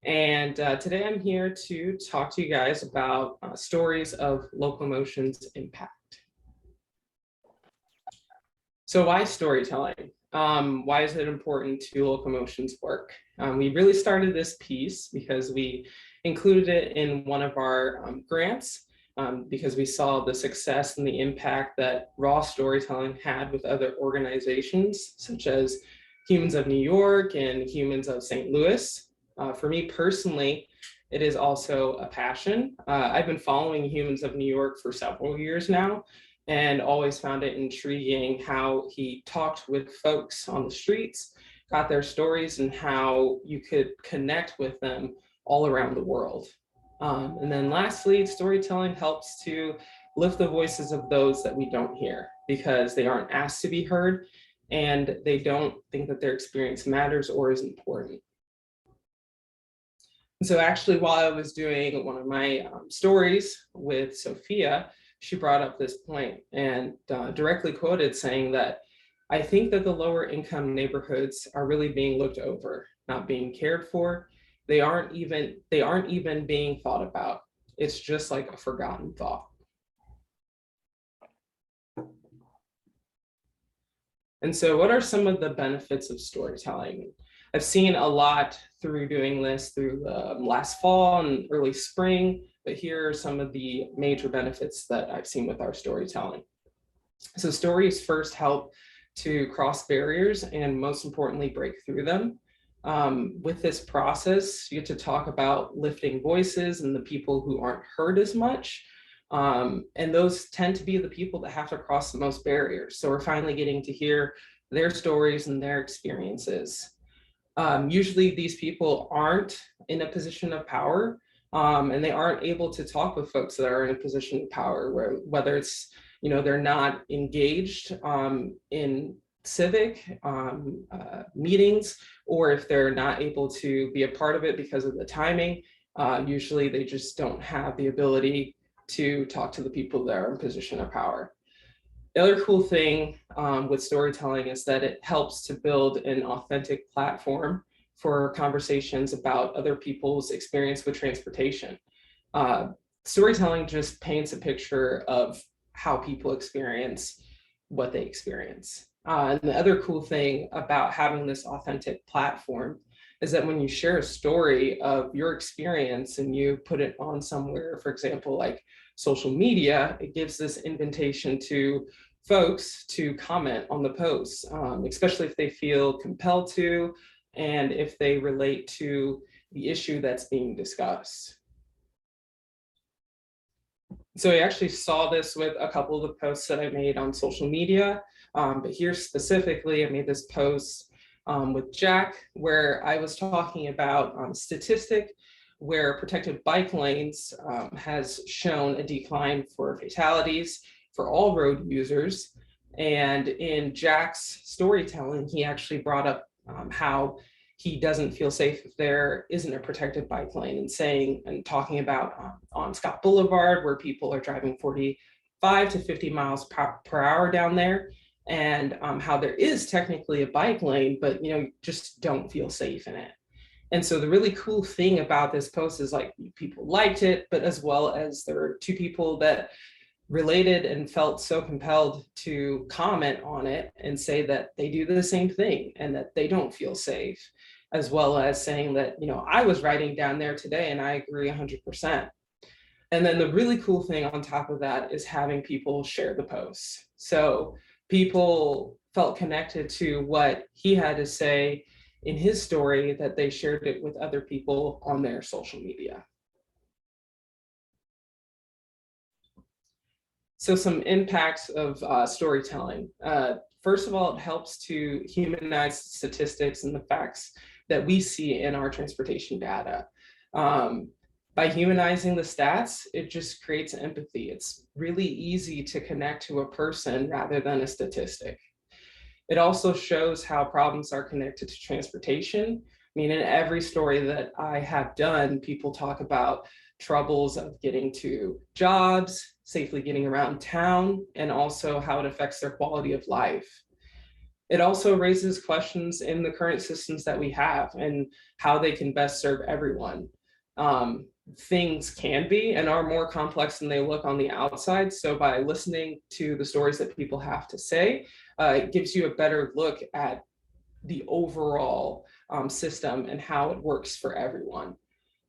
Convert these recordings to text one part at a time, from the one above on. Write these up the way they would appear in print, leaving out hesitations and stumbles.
And today I'm here to talk to you guys about stories of locomotion's impact. So why storytelling? Why is it important to locomotion's work? We really started this piece because we included it in one of our grants because we saw the success and the impact that raw storytelling had with other organizations such as Humans of New York and Humans of St. Louis. For me personally, it is also a passion. I've been following Humans of New York for several years now and always found it intriguing how he talked with folks on the streets, got their stories, and how you could connect with them all around the world. And then lastly, storytelling helps to lift the voices of those that we don't hear because they aren't asked to be heard and they don't think that their experience matters or is important. So actually, while I was doing one of my stories with Sophia, she brought up this point and directly quoted saying that, I think that the lower income neighborhoods are really being looked over, not being cared for. They aren't even being thought about. It's just like a forgotten thought. And so what are some of the benefits of storytelling? I've seen a lot through doing this through last fall and early spring, but here are some of the major benefits that I've seen with our storytelling. So stories first help to cross barriers and most importantly, break through them. With this process, you get to talk about lifting voices and the people who aren't heard as much. And those tend to be the people that have to cross the most barriers. So we're finally getting to hear their stories and their experiences. Usually these people aren't in a position of power and they aren't able to talk with folks that are in a position of power, whether it's, they're not engaged in civic meetings, or if they're not able to be a part of it because of the timing, usually they just don't have the ability to talk to the people that are in position of power. The other cool thing with storytelling is that it helps to build an authentic platform for conversations about other people's experience with transportation. Storytelling just paints a picture of how people experience what they experience. And the other cool thing about having this authentic platform is that when you share a story of your experience and you put it on somewhere, for example, like social media, it gives this invitation to folks to comment on the posts, especially if they feel compelled to, and if they relate to the issue that's being discussed. So I actually saw this with a couple of the posts that I made on social media, but here specifically, I made this post with Jack, where I was talking about a statistic where protected bike lanes has shown a decline for fatalities for all road users. And in Jack's storytelling, he actually brought up how he doesn't feel safe if there isn't a protected bike lane, and talking about on Scott Boulevard, where people are driving 45 to 50 miles per hour down there, and how there is technically a bike lane, but just don't feel safe in it. And so the really cool thing about this post is like people liked it, but as well as there were two people that related and felt so compelled to comment on it and say that they do the same thing and that they don't feel safe, as well as saying that, I was riding down there today and I agree 100%. And then the really cool thing on top of that is having people share the posts. So people felt connected to what he had to say in his story, that they shared it with other people on their social media. So some impacts of storytelling. First of all, it helps to humanize statistics and the facts that we see in our transportation data. By humanizing the stats, it just creates empathy. It's really easy to connect to a person rather than a statistic. It also shows how problems are connected to transportation. I mean, in every story that I have done, people talk about troubles of getting to jobs, safely getting around town, and also how it affects their quality of life. It also raises questions in the current systems that we have and how they can best serve everyone. Things can be and are more complex than they look on the outside. So by listening to the stories that people have to say, it gives you a better look at the overall system and how it works for everyone.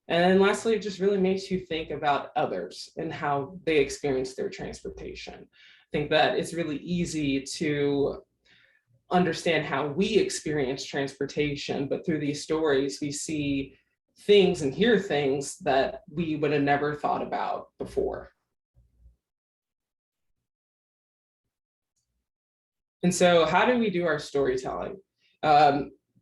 And then lastly, it just really makes you think about others and how they experience their transportation. I think that it's really easy to understand how we experience transportation, but through these stories, we see things and hear things that we would have never thought about before. And so how do we do our storytelling?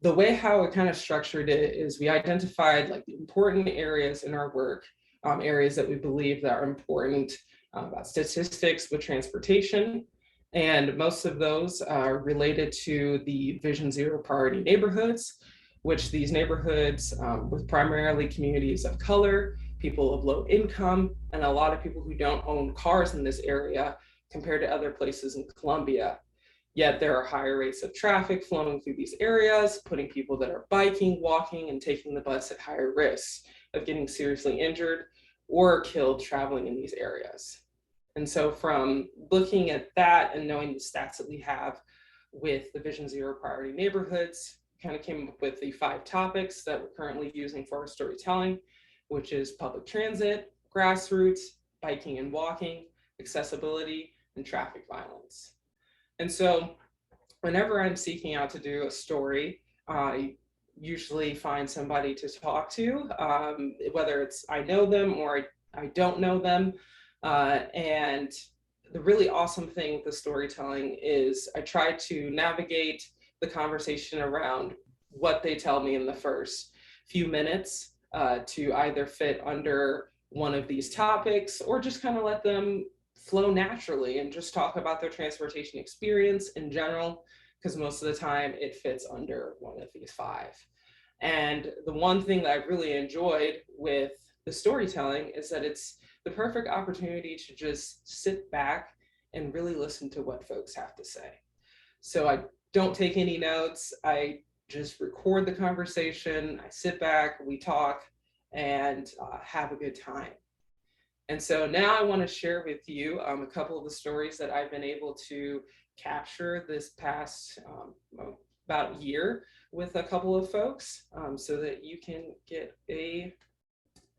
The way how it kind of structured it is we identified like the important areas in our work, areas that we believe that are important about statistics with transportation. And most of those are related to the Vision Zero priority neighborhoods, which these neighborhoods with primarily communities of color, people of low income, and a lot of people who don't own cars in this area compared to other places in Columbia. Yet there are higher rates of traffic flowing through these areas, putting people that are biking, walking, and taking the bus at higher risks of getting seriously injured or killed traveling in these areas. And so from looking at that and knowing the stats that we have with the Vision Zero priority neighborhoods, kind of came up with the 5 topics that we're currently using for our storytelling, which is public transit, grassroots, biking and walking, accessibility, and traffic violence. And so whenever I'm seeking out to do a story, I usually find somebody to talk to, whether it's I know them or I don't know them. And the really awesome thing with the storytelling is I try to navigate the conversation around what they tell me in the first few minutes to either fit under one of these topics or just kind of let them flow naturally and just talk about their transportation experience in general, because most of the time it fits under one of these 5. And the one thing that I really enjoyed with the storytelling is that it's the perfect opportunity to just sit back and really listen to what folks have to say. So I don't take any notes. I just record the conversation. I sit back, we talk, and have a good time. And so now I want to share with you a couple of the stories that I've been able to capture this past about year with a couple of folks so that you can get a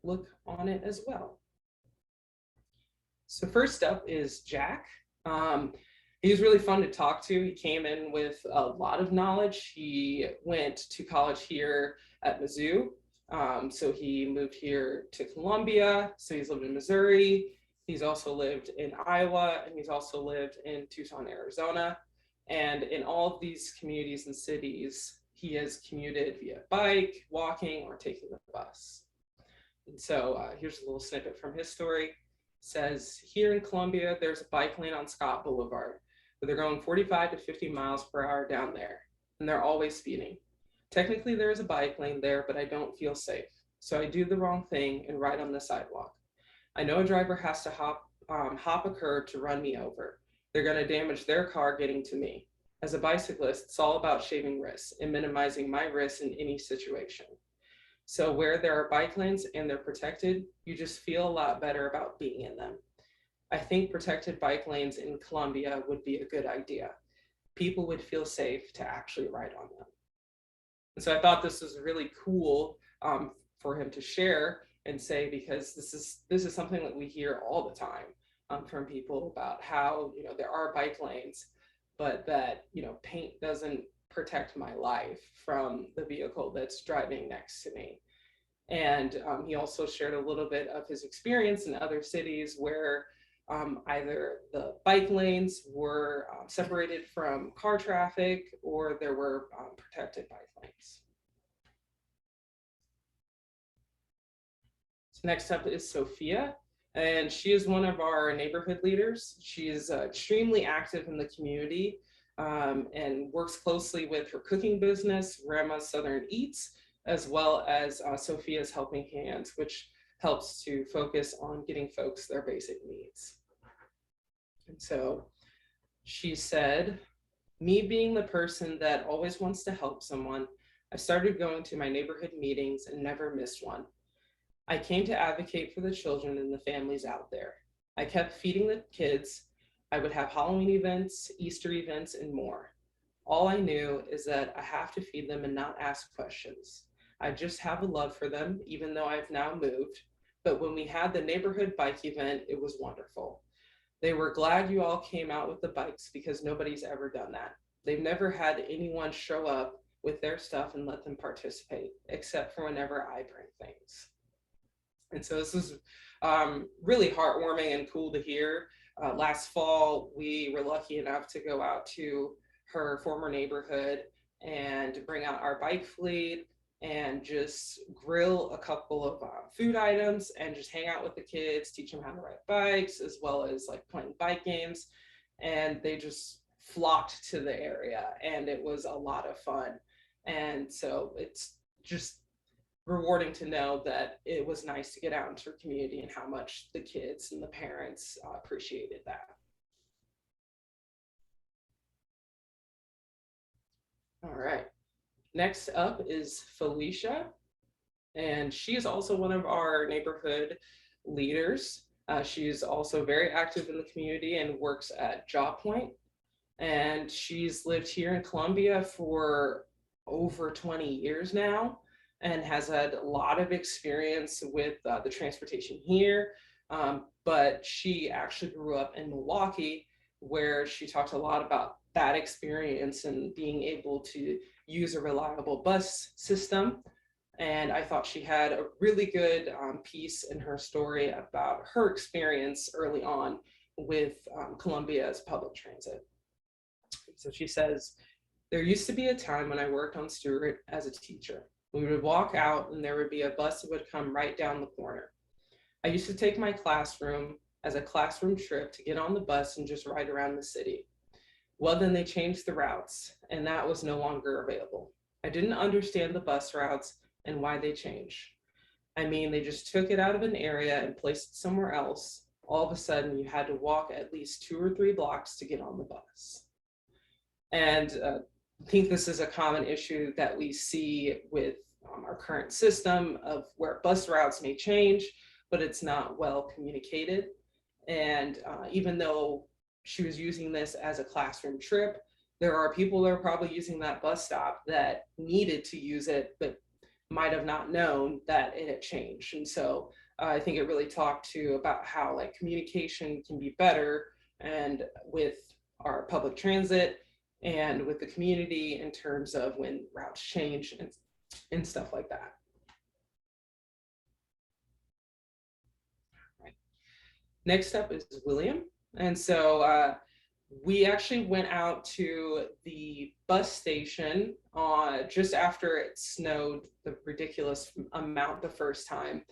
look on it as well. So first up is Jack. He was really fun to talk to. He came in with a lot of knowledge. He went to college here at Mizzou. So he moved here to Columbia. So he's lived in Missouri. He's also lived in Iowa, and he's also lived in Tucson, Arizona. And in all of these communities and cities, he has commuted via bike, walking, or taking the bus. And so here's a little snippet from his story. It says, here in Columbia, there's a bike lane on Scott Boulevard, but they're going 45 to 50 miles per hour down there, and they're always speeding. Technically, there is a bike lane there, but I don't feel safe. So I do the wrong thing and ride on the sidewalk. I know a driver has to hop a curb to run me over. They're going to damage their car getting to me. As a bicyclist, it's all about shaving risks and minimizing my risks in any situation. So where there are bike lanes and they're protected, you just feel a lot better about being in them. I think protected bike lanes in Columbia would be a good idea. People would feel safe to actually ride on them. And so I thought this was really cool for him to share and say, because this is something that we hear all the time from people about how, there are bike lanes, but that, paint doesn't protect my life from the vehicle that's driving next to me. And he also shared a little bit of his experience in other cities where either the bike lanes were separated from car traffic or there were protected bike lanes. So next up is Sophia, and she is one of our neighborhood leaders. She is extremely active in the community and works closely with her cooking business, Grandma's Southern Eats, as well as Sophia's Helping Hands, which helps to focus on getting folks their basic needs. And so she said, Me being the person that always wants to help someone, I started going to my neighborhood meetings and never missed one. I came to advocate for the children and the families out there. I kept feeding the kids. I would have Halloween events, Easter events, and more. All I knew is that I have to feed them and not ask questions. I just have a love for them, even though I've now moved. But when we had the neighborhood bike event, it was wonderful. They were glad you all came out with the bikes because nobody's ever done that. They've never had anyone show up with their stuff and let them participate, except for whenever I bring things. And so this is really heartwarming and cool to hear. Last fall, we were lucky enough to go out to her former neighborhood and bring out our bike fleet and just grill a couple of food items and just hang out with the kids, teach them how to ride bikes, as well as like playing bike games. And they just flocked to the area and it was a lot of fun. And so it's just rewarding to know that it was nice to get out into the community and how much the kids and the parents appreciated that. All right, next up is Felicia, and she is also one of our neighborhood leaders. She's also very active in the community and works at Job Point, and she's lived here in Columbia for over 20 years now and has had a lot of experience with the transportation here. But she actually grew up in Milwaukee, where she talked a lot about that experience and being able to use a reliable bus system. And I thought she had a really good piece in her story about her experience early on with Columbia's public transit. So she says, there used to be a time when I worked on Stewart as a teacher. We would walk out and there would be a bus that would come right down the corner. I used to take my classroom as a classroom trip to get on the bus and just ride around the city. Well, then they changed the routes and that was no longer available. I didn't understand the bus routes and why they changed. I mean, they just took it out of an area and placed it somewhere else. All of a sudden, you had to walk at least 2 or 3 blocks to get on the bus. And I think this is a common issue that we see with our current system of where bus routes may change, but it's not well communicated. And even though she was using this as a classroom trip, there are people that are probably using that bus stop that needed to use it, but might have not known that it had changed. And so I think it really talked to about how like communication can be better and with our public transit and with the community in terms of when routes change and stuff like that. Right. Next up is William. And so we actually went out to the bus station just after it snowed the ridiculous amount the first time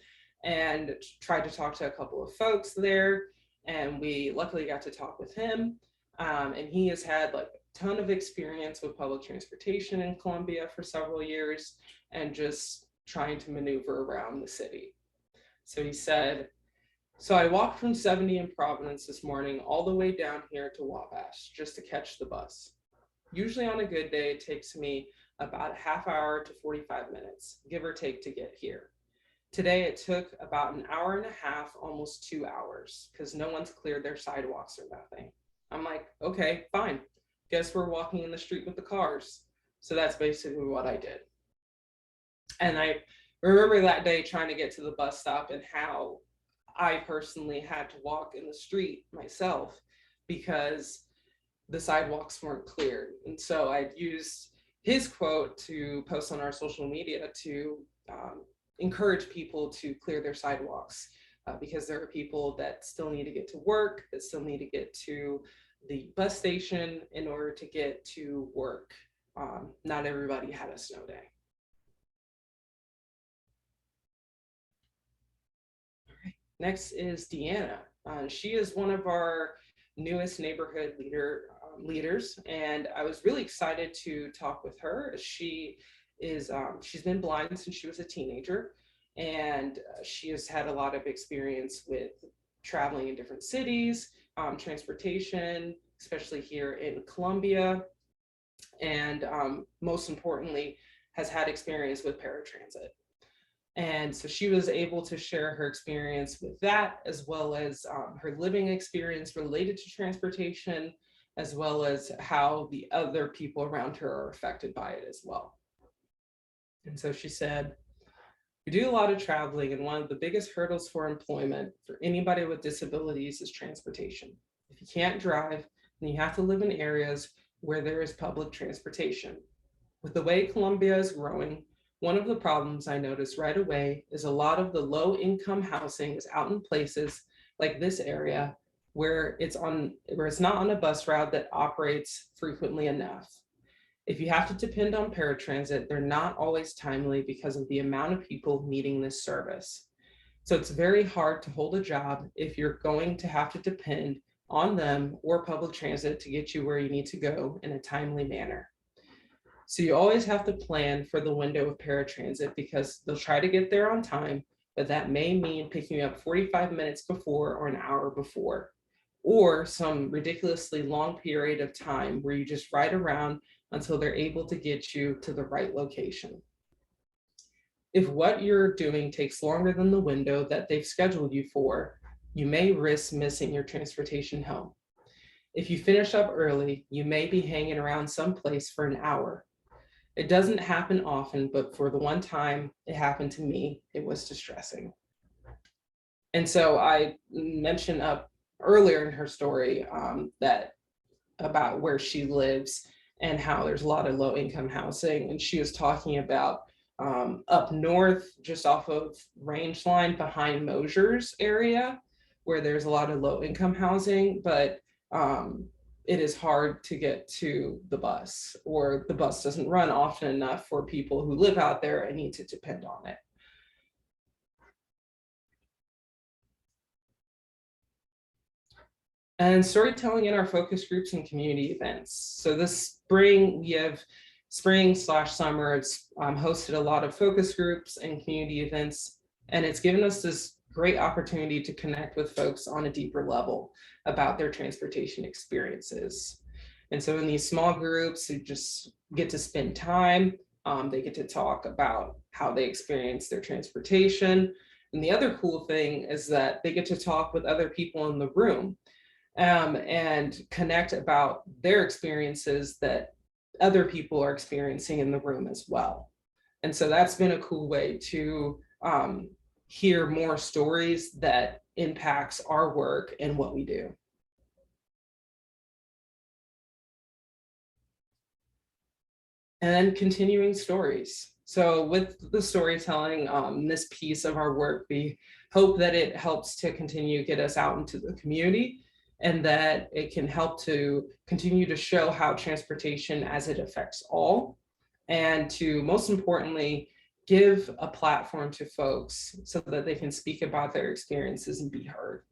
and tried to talk to a couple of folks there. And we luckily got to talk with him. And he has had like a ton of experience with public transportation in Columbia for several years and just trying to maneuver around the city. So he said, so I walked from 70 in Providence this morning all the way down here to Wabash just to catch the bus. Usually on a good day, it takes me about a half hour to 45 minutes, give or take, to get here. Today, it took about an hour and a half, almost 2 hours, because no one's cleared their sidewalks or nothing. I'm like, okay, fine. Guess we're walking in the street with the cars. So that's basically what I did. And I remember that day trying to get to the bus stop and how I personally had to walk in the street myself because the sidewalks weren't cleared. And so I used his quote to post on our social media to encourage people to clear their sidewalks because there are people that still need to get to work, that still need to get to the bus station in order to get to work. Not everybody had a snow day. Next is Deanna. She is one of our newest neighborhood leaders, and I was really excited to talk with her. She's been blind since she was a teenager, and she has had a lot of experience with traveling in different cities, transportation, especially here in Columbia. and most importantly, has had experience with paratransit. And so she was able to share her experience with that, as well as her living experience related to transportation, as well as how the other people around her are affected by it as well. And so she said, we do a lot of traveling, and one of the biggest hurdles for employment for anybody with disabilities is transportation. If you can't drive, then you have to live in areas where there is public transportation. With the way Columbia is growing, one of the problems I noticed right away is a lot of the low-income housing is out in places like this area where it's not on a bus route that operates frequently enough. If you have to depend on paratransit, they're not always timely because of the amount of people needing this service. So it's very hard to hold a job if you're going to have to depend on them or public transit to get you where you need to go in a timely manner. So you always have to plan for the window of paratransit because they'll try to get there on time, but that may mean picking you up 45 minutes before or an hour before, or some ridiculously long period of time where you just ride around until they're able to get you to the right location. If what you're doing takes longer than the window that they've scheduled you for, you may risk missing your transportation home. If you finish up early, you may be hanging around someplace for an hour. It doesn't happen often, but for the one time it happened to me, it was distressing. And so I mentioned up earlier in her story that about where she lives and how there's a lot of low income housing. And she was talking about up north, just off of Range Line behind Mosier's area, where there's a lot of low income housing, but it is hard to get to the bus, or the bus doesn't run often enough for people who live out there and need to depend on it. And storytelling in our focus groups and community events. So this spring, we have spring/summer, it's hosted a lot of focus groups and community events, and it's given us this great opportunity to connect with folks on a deeper level about their transportation experiences. And so in these small groups, you just get to spend time, they get to talk about how they experience their transportation. And the other cool thing is that they get to talk with other people in the room and connect about their experiences that other people are experiencing in the room as well. And so that's been a cool way to hear more stories that impacts our work and what we do. And then continuing stories. So with the storytelling, this piece of our work, we hope that it helps to continue to get us out into the community, and that it can help to continue to show how transportation as it affects all, and to most importantly, give a platform to folks so that they can speak about their experiences and be heard.